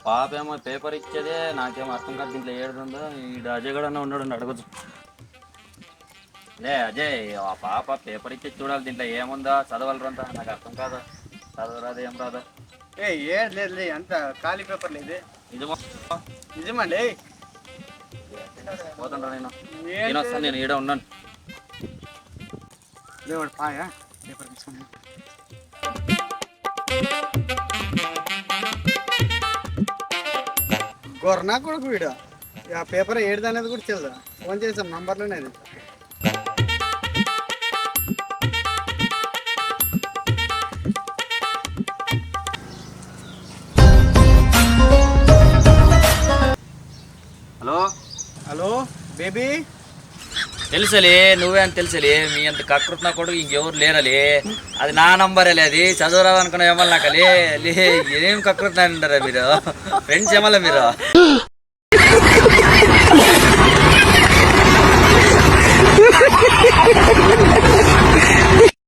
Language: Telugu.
పాప ఏమో పేపర్ ఇచ్చేదే నాకేమో అర్థం కాదు. దీంట్లో ఏడుందో ఈ అజయ్ కూడా ఉన్నాడు అడగచ్చు. లే అజయ్, ఆ పాప పేపర్ ఇచ్చి చూడాలి, దీంట్లో ఏముందా చదవాలరంతా నాకు అర్థం కాదా, చదవరాదు ఏం రాదా. ఏం లేదు అంత ఖాళీ పేపర్ లేదు. నిజమా? నిజమండి. పోతుండ్రా నేను వస్తాను, నేను ఈడ ఉన్నాను. లేవాడు పాయా పేపర్ తీసుకుని గొర్రెనా కొడుకు వీడు. ఆ పేపర్ ఏడుది అనేది కూడా తెలుదా? ఫోన్ చేసాం నంబర్లోనే అది. Hello hello baby. తెలుసలే, నువ్వే అని తెలుసలే. మీ అంత కకృత్ నా కొడుకు ఇంకెవరు లేరలే. అది నా నంబరేలే, అది చదువురావు అనుకున్నా ఏమన్నా నాకలే. ఏం కకృత్ అంటారా మీరు? ఫ్రెండ్స్ ఏమన్నా మీరు?